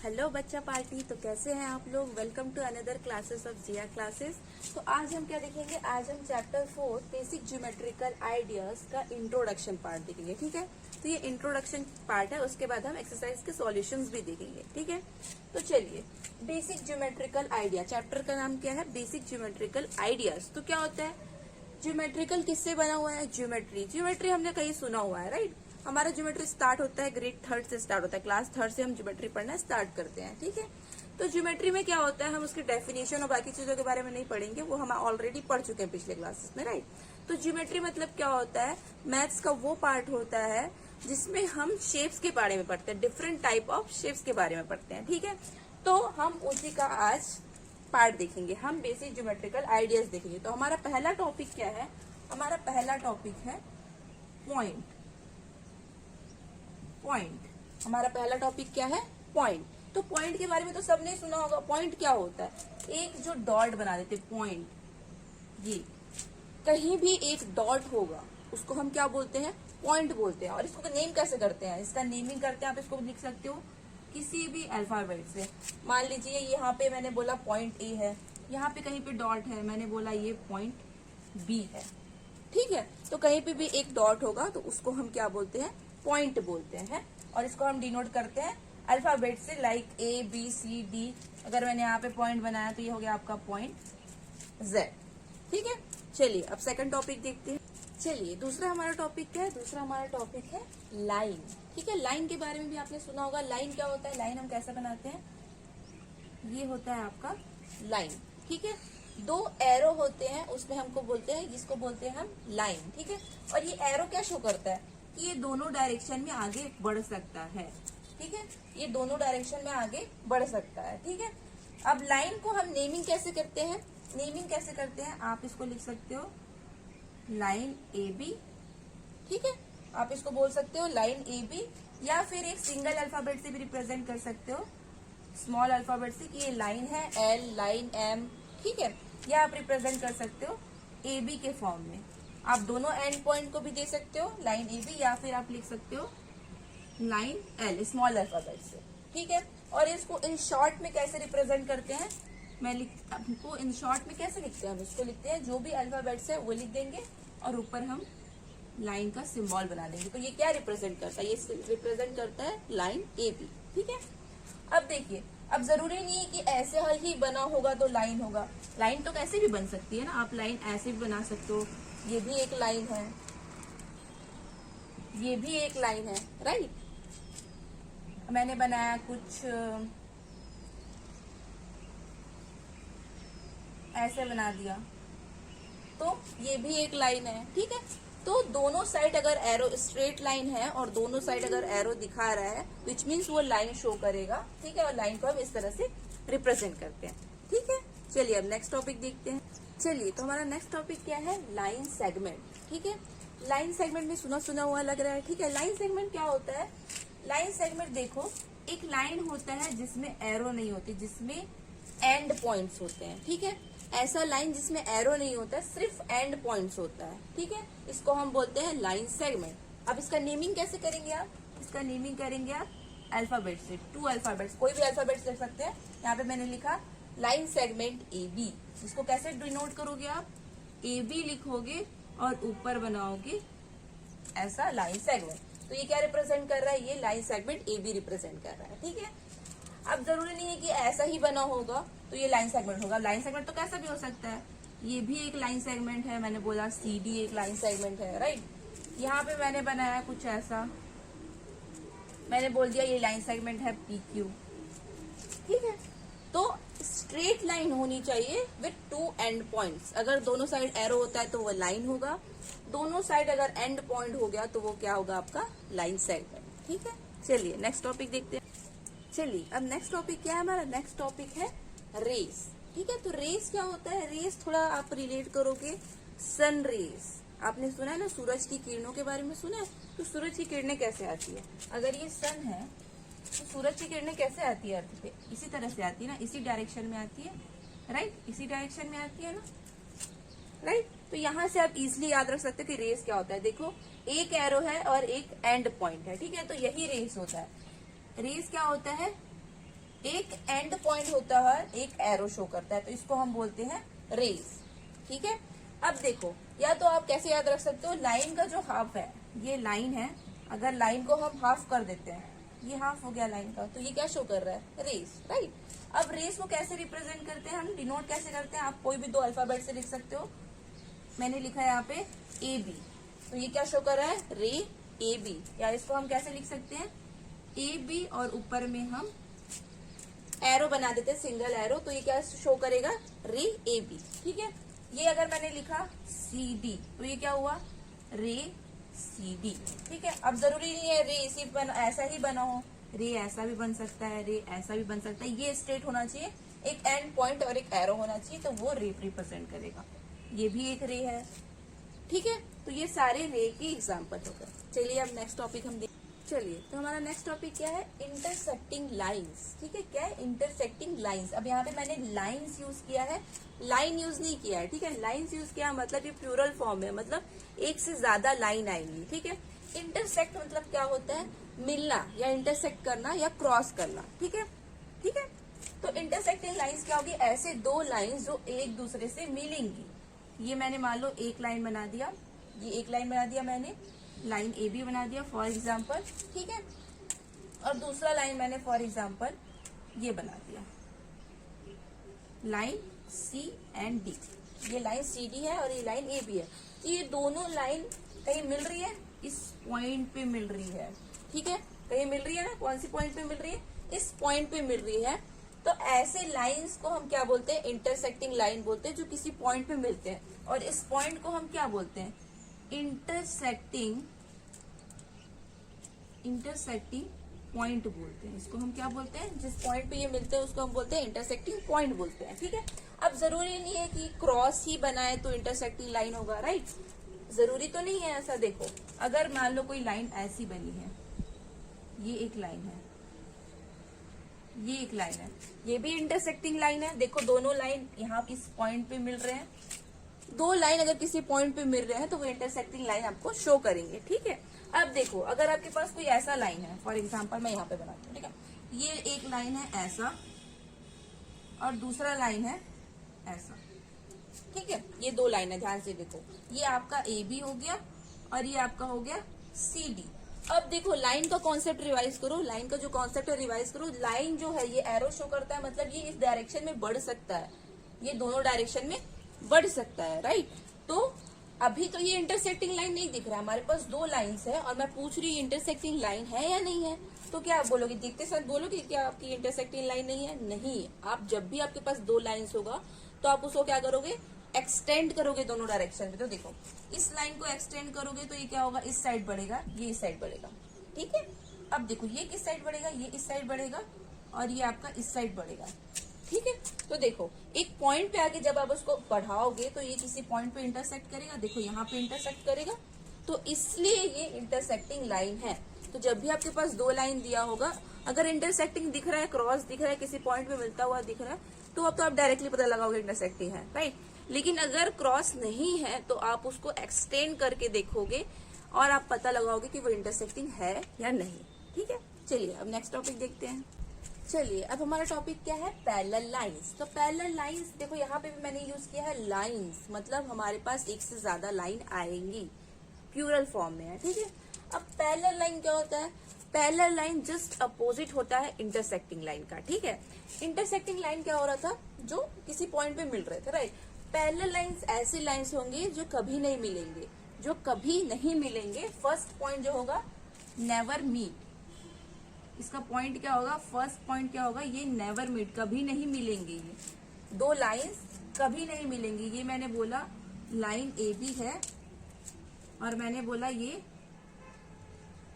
Hello बच्चा party. तो कैसे हैं आप लोग। Welcome to another classes of Jiya classes. तो आज हम क्या देखेंगे, आज हम चैप्टर 4 बेसिक ज्योमेट्रिकल आइडियाज का इंट्रोडक्शन पार्ट देखेंगे। ठीक है, तो ये इंट्रोडक्शन पार्ट है, उसके बाद हम एक्सरसाइज के सॉल्यूशंस भी देखेंगे। ठीक है, तो चलिए बेसिक ज्योमेट्रिकल आइडिया, चैप्टर का नाम क्या है, बेसिक ज्योमेट्रिकल आइडियाज। तो क्या होता है ज्योमेट्रिकल, किससे बना हुआ है, ज्योमेट्री। ज्योमेट्री हमने कहीं सुना हुआ है, राइट। हमारा ज्योमेट्री स्टार्ट होता है ग्रेड 3 से स्टार्ट होता है, क्लास 3 से हम ज्योमेट्री पढ़ना स्टार्ट करते हैं। ठीक है, तो ज्योमेट्री में क्या होता है, हम उसकी डेफिनेशन और बाकी चीजों के बारे में नहीं पढ़ेंगे, वो हम ऑलरेडी पढ़ चुके हैं पिछले क्लासेस में, राइट। तो ज्योमेट्री मतलब क्या होता है, मैथ्स का वो पार्ट होता है जिसमें हम शेप्स के बारे में पढ़ते हैं, डिफरेंट टाइप ऑफ शेप्स के बारे में पढ़ते हैं। ठीक है, तो हम उसी का आज पार्ट देखेंगे, हम बेसिक ज्योमेट्रिकल आइडियाज देखेंगे। तो हमारा पहला टॉपिक क्या है, हमारा पहला टॉपिक है पॉइंट। पॉइंट हमारा पहला टॉपिक क्या है, पॉइंट। तो पॉइंट के बारे में तो सबने सुना होगा। पॉइंट क्या होता है, एक जो डॉट बना देते, पॉइंट। ये कहीं भी एक डॉट होगा उसको हम क्या बोलते हैं, पॉइंट बोलते हैं। और इसको नेम कैसे करते हैं, इसका नेमिंग करते हैं, आप इसको लिख सकते हो किसी भी अल्फाबेट से। मान लीजिए यहाँ पे मैंने बोला पॉइंट ए है, यहाँ पे कहीं पे डॉट है, मैंने बोला ये पॉइंट बी है। ठीक है, तो कहीं पे भी एक डॉट होगा तो उसको हम क्या बोलते हैं, पॉइंट बोलते हैं। और इसको हम डिनोट करते हैं अल्फाबेट से, like A B C D. अगर मैंने यहाँ पे पॉइंट बनाया तो ये हो गया आपका पॉइंट जेड। ठीक है, चलिए अब सेकंड टॉपिक देखते हैं। चलिए दूसरा हमारा टॉपिक क्या है, दूसरा हमारा टॉपिक है लाइन। ठीक है, लाइन के बारे में भी आपने सुना होगा। लाइन क्या होता है, लाइन हम कैसे बनाते हैं, ये होता है आपका लाइन। ठीक है, दो एरो होते हैं उसमें हमको बोलते हैं, जिसको बोलते हैं हम लाइन। ठीक है, और ये एरो क्या शो करता है कि ये दोनों डायरेक्शन में आगे बढ़ सकता है। ठीक है, ये दोनों डायरेक्शन में आगे बढ़ सकता है। ठीक है, अब लाइन को हम नेमिंग कैसे करते हैं, नेमिंग कैसे करते हैं, आप इसको लिख सकते हो लाइन ए बी। ठीक है, आप इसको बोल सकते हो लाइन ए बी, या फिर एक सिंगल अल्फाबेट से भी रिप्रेजेंट कर सकते हो, स्मॉल अल्फाबेट से, कि ये लाइन है एल, लाइन एम। ठीक है, या आप रिप्रेजेंट कर सकते हो ए बी के फॉर्म में। आप दोनों एंड पॉइंट को भी दे सकते हो लाइन ए बी, या फिर आप लिख सकते हो लाइन एल, स्मॉल अल्फाबेट से। ठीक है, और इसको इन शॉर्ट में कैसे रिप्रेजेंट करते हैं, मैं आपको इन शॉर्ट में कैसे लिखते हैं, हम इसको लिखते हैं जो भी अल्फाबेट्स है वो लिख देंगे और ऊपर हम लाइन का सिंबल बना देंगे। तो ये क्या रिप्रेजेंट करता है, ये रिप्रेजेंट करता है लाइन ए बी। ठीक है, अब देखिए, अब जरूरी नहीं है कि ऐसे हल ही बना होगा तो लाइन होगा। लाइन तो कैसे भी बन सकती है ना, आप लाइन ऐसे भी बना सकते हो, ये भी एक लाइन है, ये भी एक लाइन है, राइट। मैंने बनाया कुछ ऐसे बना दिया, तो ये भी एक लाइन है। ठीक है, तो दोनों साइड अगर एरो स्ट्रेट लाइन है और दोनों साइड अगर एरो दिखा रहा है, विच मीन्स वो लाइन शो करेगा। ठीक है, और लाइन को हम इस तरह से रिप्रेजेंट करते हैं। ठीक है, चलिए अब नेक्स्ट टॉपिक देखते हैं। चलिए, तो हमारा नेक्स्ट टॉपिक क्या है, लाइन सेगमेंट। ठीक है, लाइन सेगमेंट में सुना सुना हुआ लग रहा है। ठीक है, लाइन सेगमेंट क्या होता है, लाइन सेगमेंट देखो, एक लाइन होता है जिसमें एरो नहीं होती, जिसमें एंड पॉइंट्स होते हैं। ठीक है, ऐसा लाइन जिसमें एरो नहीं होता है, सिर्फ एंड पॉइंट्स होता है। ठीक है, इसको हम बोलते हैं लाइन सेगमेंट। अब इसका नेमिंग कैसे करेंगे आप, इसका नेमिंग करेंगे आप अल्फाबेट से, 2 अल्फाबेट्स, कोई भी अल्फाबेट्स लिख सकते हैं। यहाँ पे मैंने लिखा लाइन सेगमेंट ए बी। इसको कैसे डिनोट करोगे आप, ए बी लिखोगे और ऊपर बनाओगे ऐसा लाइन सेगमेंट। तो ये क्या रिप्रेजेंट कर रहा है, ये line segment A B represent कर रहा है। ठीक है, अब जरूरी नहीं है कि ऐसा ही बना होगा तो ये लाइन सेगमेंट होगा। लाइन सेगमेंट तो कैसा भी हो सकता है, ये भी एक लाइन सेगमेंट है, मैंने बोला सी डी एक लाइन सेगमेंट है, राइट। यहाँ पे मैंने बनाया कुछ ऐसा, मैंने बोल दिया ये लाइन सेगमेंट है पी क्यू। ठीक है, तो स्ट्रेट लाइन होनी चाहिए विथ 2 एंड पॉइंट्स। अगर दोनों साइड एरो होता है तो वो लाइन होगा, दोनों साइड अगर एंड पॉइंट हो गया तो वो क्या होगा, आपका लाइन सेगमेंट। ठीक है, चलिए नेक्स्ट टॉपिक देखते हैं। चलिए अब नेक्स्ट टॉपिक क्या है, हमारा नेक्स्ट टॉपिक है रेस। ठीक है, तो रेस क्या होता है, रेस थोड़ा आप रिलेट करोगे सन रेस। आपने सुना है ना, सूरज की किरणों के बारे में सुना है। तो सूरज की किरणें कैसे आती है, अगर ये सन है तो सूरज की किरणें कैसे आती है अर्थ पे, इसी तरह से आती है ना, इसी डायरेक्शन में आती है, राइट, इसी डायरेक्शन में आती है ना, राइट। तो यहाँ से आप इजिली याद रख सकते हो कि रेस क्या होता है। देखो, एक एरो है और एक एंड पॉइंट है। ठीक है, तो यही रेस होता है। रेस क्या होता है, एक एंड पॉइंट होता है, एक एरो शो करता है, तो इसको हम बोलते हैं रेज। ठीक है, अब देखो, या तो आप कैसे याद रख सकते हो, लाइन का जो हाफ है, ये लाइन है, अगर लाइन को हम हाफ कर देते हैं, ये हाफ हो गया लाइन का, तो ये क्या शो कर रहा है, रेस, राइट। अब रेस को कैसे रिप्रेजेंट करते हैं हम, डिनोट कैसे करते हैं, आप कोई भी दो अल्फाबेट से लिख सकते हो। मैंने लिखा है यहाँ पे ए बी, तो ये क्या शो कर रहा है, रे ए बी, या इसको हम कैसे लिख सकते हैं, ए बी और ऊपर में हम एरो बना देते हैं, सिंगल एरो, तो ये क्या शो करेगा, रे ए बी। ठीक है, ये अगर मैंने लिखा सी डी, तो ये क्या हुआ, रे सी डी। ठीक है, अब जरूरी नहीं है रे इसी ऐसा ही बना हो, रे ऐसा भी बन सकता है, रे ऐसा भी बन सकता है, ये स्ट्रेट होना चाहिए, एक एंड पॉइंट और एक एरो होना चाहिए, तो वो रे रिप्रेजेंट करेगा। ये भी एक रे है। ठीक है, तो ये सारे रे की एग्जाम्पल हो गए। चलिए अब नेक्स्ट टॉपिक हम चलिए, तो हमारा नेक्स्ट टॉपिक क्या है, इंटरसेक्टिंग लाइंस। ठीक है, क्या है, इंटरसेक्टिंग लाइंस। अब यहाँ पे मैंने लाइंस यूज किया है, लाइन यूज नहीं किया है। ठीक है, लाइंस यूज किया मतलब ये प्लूरल फॉर्म है, मतलब एक से ज्यादा लाइन आएंगी। ठीक है, इंटरसेक्ट मतलब क्या होता है, मिलना या इंटरसेक्ट करना या क्रॉस करना। ठीक है, ठीक है, तो इंटरसेक्टिंग लाइंस क्या होगी, ऐसे दो लाइंस जो एक दूसरे से मिलेंगी। ये मैंने मान लो एक लाइन बना दिया, ये एक लाइन बना दिया मैंने, लाइन ए बी बना दिया फॉर एग्जाम्पल। ठीक है, और दूसरा लाइन मैंने फॉर एग्जाम्पल ये बना दिया, लाइन सी एंड डी। ये लाइन सी डी है और ये लाइन ए बी है, तो ये दोनों लाइन कहीं मिल रही है, इस पॉइंट पे मिल रही है। ठीक है, कहीं मिल रही है ना, कौन सी पॉइंट पे मिल रही है, इस पॉइंट पे मिल रही है। तो ऐसे लाइंस को हम क्या बोलते हैं, इंटरसेक्टिंग लाइन बोलते हैं, जो किसी पॉइंट पे मिलते हैं। और इस पॉइंट को हम क्या बोलते हैं, इंटरसेक्टिंग पॉइंट बोलते हैं। इसको हम क्या बोलते हैं, जिस पॉइंट पे ये मिलते हैं उसको हम बोलते हैं इंटरसेक्टिंग पॉइंट बोलते हैं। ठीक है, अब जरूरी नहीं है कि क्रॉस ही बनाए तो इंटरसेक्टिंग लाइन होगा, राइट, जरूरी तो नहीं है ऐसा। देखो, अगर मान लो कोई लाइन ऐसी बनी है, ये एक लाइन है, ये एक लाइन है, ये भी इंटरसेक्टिंग लाइन है। देखो दोनों लाइन यहाँ इस पॉइंट पे मिल रहे हैं, दो लाइन अगर किसी पॉइंट पे मिल रहे हैं तो वो इंटरसेक्टिंग लाइन आपको शो करेंगे। ठीक है, अब देखो, अगर आपके पास कोई ऐसा लाइन है, फॉर एग्जांपल मैं यहाँ पे बनाती हूँ। ठीक है, ये एक लाइन है ऐसा और दूसरा लाइन है ऐसा। ठीक है, ये दो लाइन है, ध्यान से देखो, ये आपका ए बी हो गया और ये आपका हो गया सी डी। अब देखो, लाइन का कॉन्सेप्ट रिवाइज करो, लाइन का जो कॉन्सेप्ट है रिवाइज करो। लाइन जो है ये एरो शो करता है, मतलब ये इस डायरेक्शन में बढ़ सकता है, ये दोनों डायरेक्शन में बढ़ सकता है, राइट। तो अभी तो ये इंटरसेक्टिंग लाइन नहीं दिख रहा है, हमारे पास दो लाइंस है और मैं पूछ रही हूँ इंटरसेक्टिंग लाइन है या नहीं है। तो क्या आप बोलोगे, देखते साथ बोलोगे क्या आपकी इंटरसेक्टिंग लाइन नहीं है, नहीं। आप जब भी आपके पास दो लाइंस होगा तो आप उसको क्या करोगे, एक्सटेंड करोगे दोनों डायरेक्शन में। तो देखो, इस लाइन को एक्सटेंड करोगे तो ये क्या होगा, इस साइड बढ़ेगा, ये इस साइड बढ़ेगा। ठीक है, अब देखो, ये किस साइड बढ़ेगा, ये इस साइड बढ़ेगा और ये आपका इस साइड बढ़ेगा। ठीक है, तो देखो, एक पॉइंट पे आके जब आप उसको बढ़ाओगे तो ये किसी पॉइंट पे इंटरसेक्ट करेगा, देखो यहाँ पे इंटरसेक्ट करेगा, तो इसलिए ये इंटरसेक्टिंग लाइन है। तो जब भी आपके पास दो लाइन दिया होगा, अगर इंटरसेक्टिंग दिख रहा है, क्रॉस दिख रहा है, किसी पॉइंट पे मिलता हुआ दिख रहा है, तो अब तो आप डायरेक्टली पता लगाओगे इंटरसेक्टिंग है, राइट। लेकिन अगर क्रॉस नहीं है तो आप उसको एक्सटेंड करके देखोगे और आप पता लगाओगे कि वो इंटरसेक्टिंग है या नहीं। ठीक है, चलिए अब नेक्स्ट टॉपिक देखते हैं। चलिए, अब हमारा टॉपिक क्या है, पैरेलल लाइंस। तो पैरेलल लाइंस, देखो यहाँ पे भी मैंने यूज किया है लाइंस, मतलब हमारे पास एक से ज्यादा लाइन आएंगी, प्लूरल फॉर्म में है। ठीक है, अब पैरेलल लाइन क्या होता है, पैरेलल लाइन जस्ट अपोजिट होता है इंटरसेक्टिंग लाइन का। ठीक है, इंटरसेक्टिंग लाइन क्या हो रहा था, जो किसी पॉइंट पे मिल रहे थे, राइट। पैरेलल लाइंस ऐसी लाइंस होंगी जो कभी नहीं मिलेंगे, जो कभी नहीं मिलेंगे। फर्स्ट पॉइंट जो होगा, नेवर मीट, इसका पॉइंट क्या होगा, फर्स्ट पॉइंट क्या होगा, ये नेवर मीट, कभी नहीं मिलेंगे। ये दो लाइंस कभी नहीं मिलेंगी। ये मैंने बोला लाइन ए बी है और मैंने बोला ये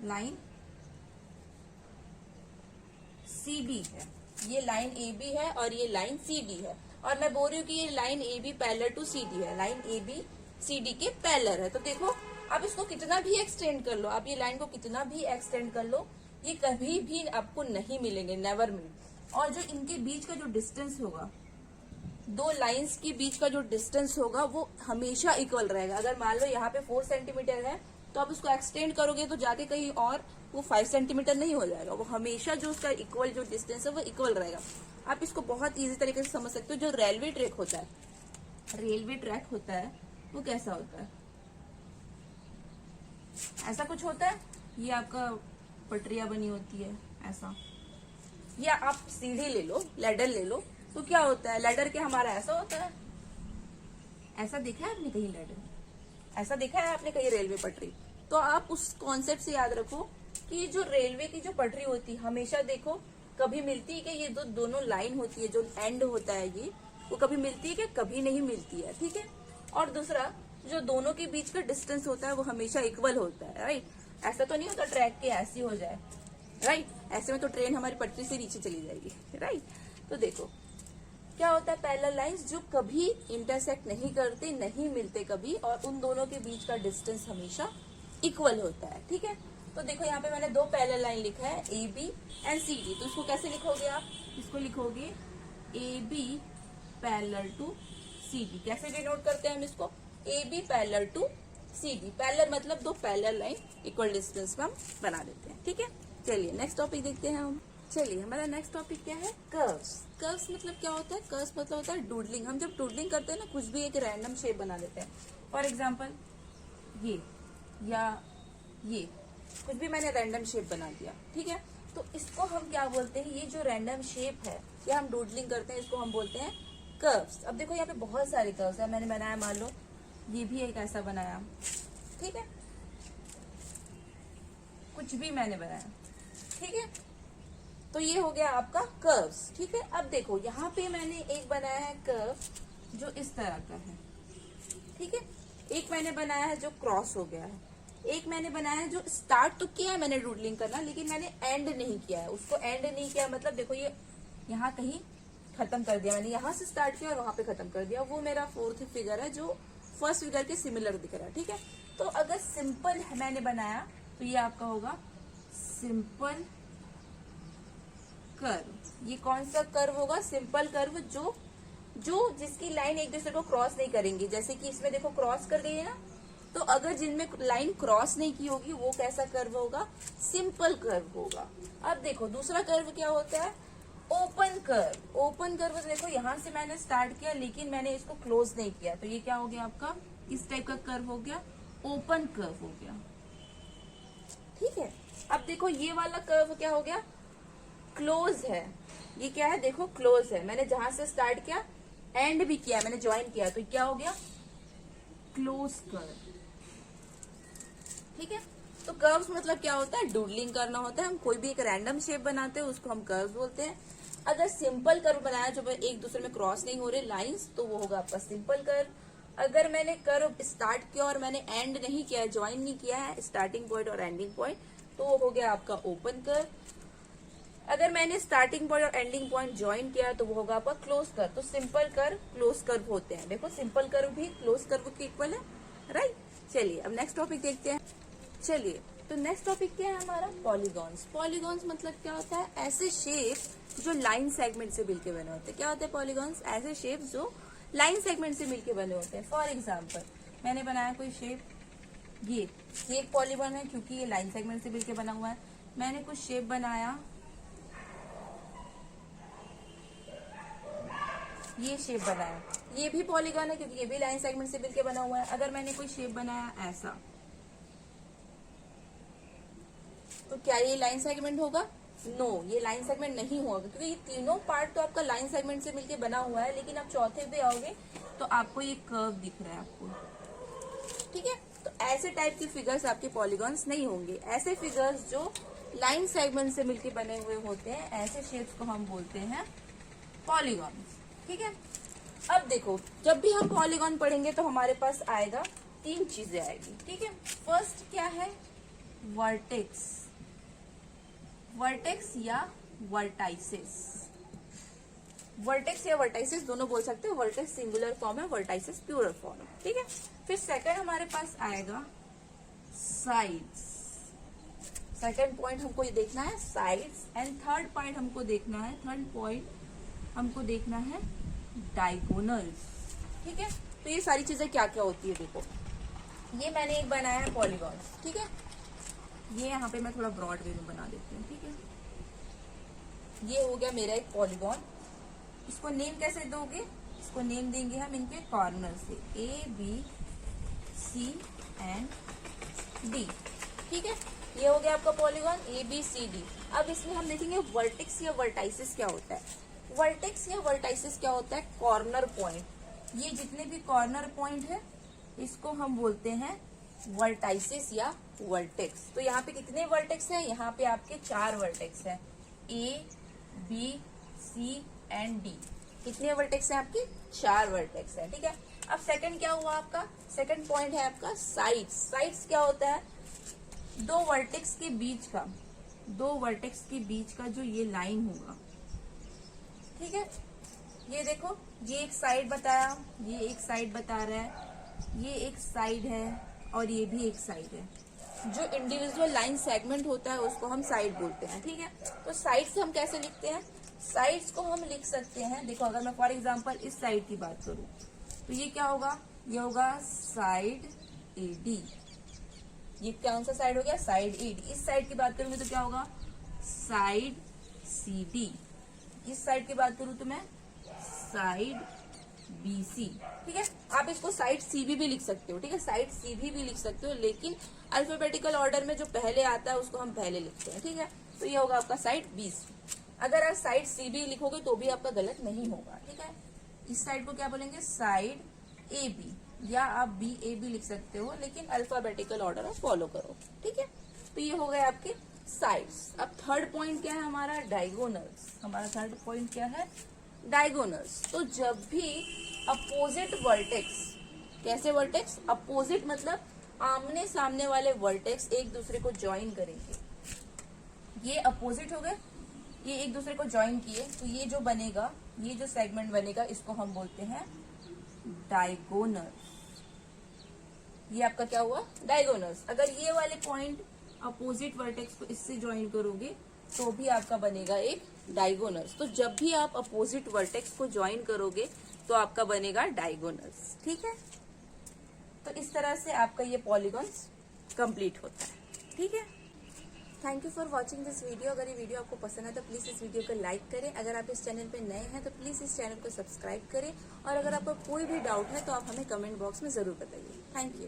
लाइन सी डी है, ये लाइन ए बी है और ये लाइन सी डी है, और मैं बोल रही हूँ कि ये line A B parallel to C D है, line A B C D के पैरेलल है। तो देखो, आप इसको कितना भी एक्सटेंड कर लो, आप ये लाइन को कितना भी एक्सटेंड कर लो, ये कभी भी आपको नहीं मिलेंगे, नेवर मीट। और जो इनके बीच का जो डिस्टेंस होगा, दो लाइंस के बीच का जो डिस्टेंस होगा वो हमेशा इक्वल रहेगा। अगर मान लो यहाँ पे 4 सेंटीमीटर है तो आप उसको एक्सटेंड करोगे तो जाके कहीं और वो 5 सेंटीमीटर नहीं हो जाएगा, वो हमेशा जो उसका इक्वल जो डिस्टेंस है वो इक्वल रहेगा। आप इसको बहुत इजी तरीके से समझ सकते हो। जो रेलवे ट्रैक होता है, रेलवे ट्रैक होता है वो कैसा होता है, ऐसा कुछ होता है, ये आपका पटरियां बनी होती है ऐसा, या आप सीढ़ी ले लो, लैडर ले लो, तो क्या होता है, लैडर के हमारा ऐसा होता है, ऐसा देखा है आपने कहीं लैडर, ऐसा देखा है आपने कहीं रेलवे पटरी? तो आप उस कॉन्सेप्ट से याद रखो कि जो रेलवे की जो पटरी होती है हमेशा देखो कभी मिलती है कि ये दोनों लाइन होती है, जो एंड होता है ये, वो कभी मिलती है कि कभी नहीं मिलती है, ठीक है। और दूसरा, जो दोनों के बीच का डिस्टेंस होता है वो हमेशा इक्वल होता है, राइट। ऐसा तो नहीं होता ट्रैक के ऐसे हो जाए, राइट, ऐसे में तो ट्रेन हमारी पटरी से नीचे चली जाएगी, राइट। तो देखो क्या होता है, पैरेलल लाइंस जो कभी इंटरसेक्ट नहीं करते, नहीं मिलते कभी, और उन दोनों के बीच का डिस्टेंस हमेशा इक्वल होता है, ठीक है। तो देखो यहाँ पे मैंने 2 पैरेलल लाइन लिखा है, A B and C D. तो इसको कैसे लिखोगे आप, इसको लिखोगे A B parallel to C D. कैसे डिनोट करते हैं हम इसको, A B parallel to C D. Parallel मतलब 2 पैरेलल लाइन इक्वल डिस्टेंस में हम बना देते हैं, ठीक है। चलिए नेक्स्ट टॉपिक देखते हैं हम। चलिए हमारा नेक्स्ट टॉपिक क्या है, कर्व्स। कर्व्स मतलब क्या होता है, कर्व्स मतलब होता है डूडलिंग। हम जब डूडलिंग करते हैं ना, कुछ भी एक रैंडम शेप बना देते हैं। फॉर एग्जाम्पल ये या ये, कुछ भी मैंने रैंडम शेप बना दिया, ठीक है। तो इसको हम क्या बोलते हैं, ये जो रैंडम शेप है या हम डूडलिंग करते हैं, इसको हम बोलते हैं कर्व्स। अब देखो यहाँ पे बहुत सारे कर्व्स है, मैंने बनाया, मान लो ये भी एक ऐसा बनाया, ठीक है, कुछ भी मैंने बनाया, ठीक है। तो ये हो गया आपका कर्व्स, ठीक है। अब देखो यहाँ पे मैंने एक बनाया है कर्व जो इस तरह का है, ठीक है। एक मैंने बनाया है जो क्रॉस हो गया है, एक मैंने बनाया है जो स्टार्ट तो किया है मैंने डूडलिंग करना, लेकिन मैंने एंड नहीं किया है। उसको एंड नहीं किया मतलब देखो ये यहाँ कहीं खत्म कर दिया मैंने, यहाँ से स्टार्ट किया और वहां पे खत्म कर दिया। वो मेरा 4th फिगर है जो फर्स्ट फिगर के सिमिलर दिख रहा है, ठीक है। तो अगर सिंपल मैंने बनाया तो ये आपका होगा सिंपल कर्व। ये कौन सा कर्व होगा, सिंपल कर्व, जो जिसकी लाइन एक दूसरे को क्रॉस नहीं करेंगी। जैसे कि इसमें देखो क्रॉस कर गई है ना, तो अगर जिनमें लाइन क्रॉस नहीं की होगी वो कैसा कर्व होगा, सिंपल कर्व होगा। अब देखो दूसरा कर्व क्या होता है, ओपन कर्व। ओपन कर्व देखो यहाँ से मैंने स्टार्ट किया लेकिन मैंने इसको क्लोज नहीं किया, तो ये क्या हो गया आपका, इस टाइप का कर्व हो गया, ओपन कर्व हो गया, ठीक है। अब देखो ये वाला कर्व क्या हो गया, क्लोज है। ये क्या है, देखो क्लोज है, मैंने जहां से स्टार्ट किया एंड भी किया, मैंने ज्वाइन किया, तो क्या हो गया, क्लोज कर्व, ठीक है। तो कर्व्स मतलब क्या होता है, डूडलिंग करना होता है। हम कोई भी एक रैंडम शेप बनाते हैं उसको हम कर्व बोलते हैं। अगर सिंपल कर्व बनाया जो एक दूसरे में क्रॉस नहीं हो रहे लाइंस, तो वो होगा आपका सिंपल कर्व। अगर मैंने कर्व स्टार्ट किया और मैंने एंड नहीं किया है, ज्वाइन नहीं किया है स्टार्टिंग पॉइंट और एंडिंग पॉइंट, तो वो हो गया आपका ओपन कर्व। अगर मैंने स्टार्टिंग पॉइंट और एंडिंग पॉइंट ज्वाइन किया तो वो होगा आपका क्लोज कर्व। तो सिंपल कर्व, क्लोज कर्व होते हैं। देखो सिंपल कर्व भी क्लोज कर्व के इक्वल है, राइट। चलिए अब नेक्स्ट टॉपिक देखते हैं। चलिए तो नेक्स्ट टॉपिक क्या है हमारा, पॉलीगॉन्स। पॉलीगॉन्स मतलब क्या होता है, ऐसे शेप जो लाइन सेगमेंट से मिलके बने होते हैं। क्या होते हैं पॉलीगॉन्स, ऐसे शेप जो लाइन सेगमेंट से मिलके बने होते हैं। फॉर एग्जाम्पल मैंने बनाया कोई शेप, ये एक पॉलीगॉन है क्योंकि ये लाइन सेगमेंट से मिलके बना हुआ है। मैंने कुछ शेप बनाया, ये शेप बनाया, ये भी पॉलीगॉन है क्योंकि ये भी लाइन सेगमेंट से मिलके बना हुआ है। अगर मैंने कोई शेप बनाया ऐसा, तो क्या ये लाइन सेगमेंट होगा, नो, ये लाइन सेगमेंट नहीं होगा क्योंकि ये तीनों पार्ट तो आपका लाइन सेगमेंट से मिलके बना हुआ है। लेकिन आप चौथे पे आओगे तो आपको ये कर्व दिख रहा है आपको, ठीक है। तो ऐसे टाइप के फिगर्स आपके पॉलीगॉन्स नहीं होंगे। ऐसे फिगर्स जो लाइन सेगमेंट से मिलके बने हुए होते हैं, ऐसे शेप्स को हम बोलते हैं पॉलीगॉन्स, ठीक है। अब देखो जब भी हम पॉलीगॉन पढ़ेंगे तो हमारे पास आएगा 3 चीजें आएगी, ठीक है। फर्स्ट क्या है, वर्टेक्स, वर्टेक्स या वर्टाइसेस। वर्टेक्स या वर्टाइसेस दोनों बोल सकते हैं। वर्टेक्स सिंगुलर फॉर्म है, वर्टाइसेस प्लूरल फॉर्म है, ठीक है। फिर सेकंड हमारे पास आएगा साइड्स। सेकंड पॉइंट हमको ये देखना है साइड्स। एंड थर्ड पॉइंट हमको देखना है, थर्ड पॉइंट हमको देखना है डायगोनल्स, ठीक है। तो ये सारी चीजें क्या क्या होती है देखो, ये मैंने एक बनाया है पॉलीगॉन, ठीक है। ये यहाँ पे मैं थोड़ा ब्रॉड वे में बना देती हूँ, ठीक है। ये हो गया मेरा एक पॉलीगॉन। इसको नेम कैसे दोगे? इसको नेम देंगे हम इनके कॉर्नर से, A B C and D, ठीक है। ये हो गया आपका polygon A B C D. अब इसमें हम देखेंगे वर्टेक्स या वर्टाइसिस क्या होता है। वर्टेक्स या वर्टाइसिस क्या होता है? Corner point. ये जितने भी कॉर्नर पॉइंट है इसको हम बोलते हैं वर्टाइसिस या वर्टेक्स। तो यहाँ पे कितने वर्टेक्स हैं? यहाँ पे आपके 4 वर्टेक्स हैं, A B C and D. कितने वर्टेक्स हैं आपके? 4 वर्टेक्स हैं, ठीक है। अब सेकंड क्या हुआ आपका? सेकंड पॉइंट है आपका साइड्स। साइड्स क्या होता है? दो वर्टेक्स के बीच का जो ये लाइन होगा, ठीक है। ये देखो, ये एक साइड बताया, ये एक साइड बता रहा है, ये एक साइड है और ये भी एक साइड है। जो इंडिविजुअल लाइन सेगमेंट होता है उसको हम साइड बोलते हैं, ठीक है। तो साइड्स हम कैसे लिखते हैं? साइड्स को हम लिख सकते हैं, देखो अगर मैं फॉर एग्जांपल इस साइड की बात करूं तो ये क्या होगा? ये होगा साइड ए डी। ये कौन सा साइड हो गया? Side A D. इस साइड की बात करूंगी तो क्या होगा? Side C D. इस साइड की बात करूं तो मैं साइड बी सी, ठीक है। आप इसको साइड सी भी लिख सकते हो, ठीक है। साइड सी भी लिख सकते हो, लेकिन अल्फाबेटिकल ऑर्डर में जो पहले आता है उसको हम पहले लिखते हैं, ठीक है। तो ये होगा आपका साइड बी सी। अगर आप साइड सी भी लिखोगे तो भी आपका गलत नहीं होगा, ठीक है। इस साइड को क्या बोलेंगे? साइड ए बी, या आप बी ए भी लिख सकते हो, लेकिन अल्फाबेटिकल ऑर्डर आप फॉलो करो, ठीक है। तो ये हो गए आपके साइड्स। अब थर्ड पॉइंट क्या है हमारा? डायगोनल्स। हमारा थर्ड पॉइंट क्या है? डायगोनल्स। तो जब भी अपोजिट वर्टेक्स, कैसे वर्टेक्स? अपोजिट मतलब आमने सामने वाले वर्टेक्स एक दूसरे को ज्वाइन करेंगे, ये अपोजिट हो गए, ये एक दूसरे को ज्वाइन किए, तो ये जो बनेगा, ये जो सेगमेंट बनेगा इसको हम बोलते हैं डायगोनल्स। ये आपका क्या हुआ? डायगोनल्स। अगर ये वाले पॉइंट अपोजिट वर्टेक्स को इससे ज्वाइन करोगे तो भी आपका बनेगा एक डायगोनल्स। तो जब भी आप अपोजिट वर्टेक्स को ज्वाइन करोगे तो आपका बनेगा डायगोनल्स, ठीक है। तो इस तरह से आपका ये पॉलीगॉन्स कंप्लीट होता है, ठीक है। Thank you for watching this video. अगर ये वीडियो आपको पसंद है तो प्लीज़ इस वीडियो को लाइक करें। अगर आप इस चैनल पे नए हैं तो प्लीज़ इस चैनल को सब्सक्राइब करें। और अगर आपको कोई भी डाउट है तो आप हमें कमेंट बॉक्स में ज़रूर बताइए। Thank you.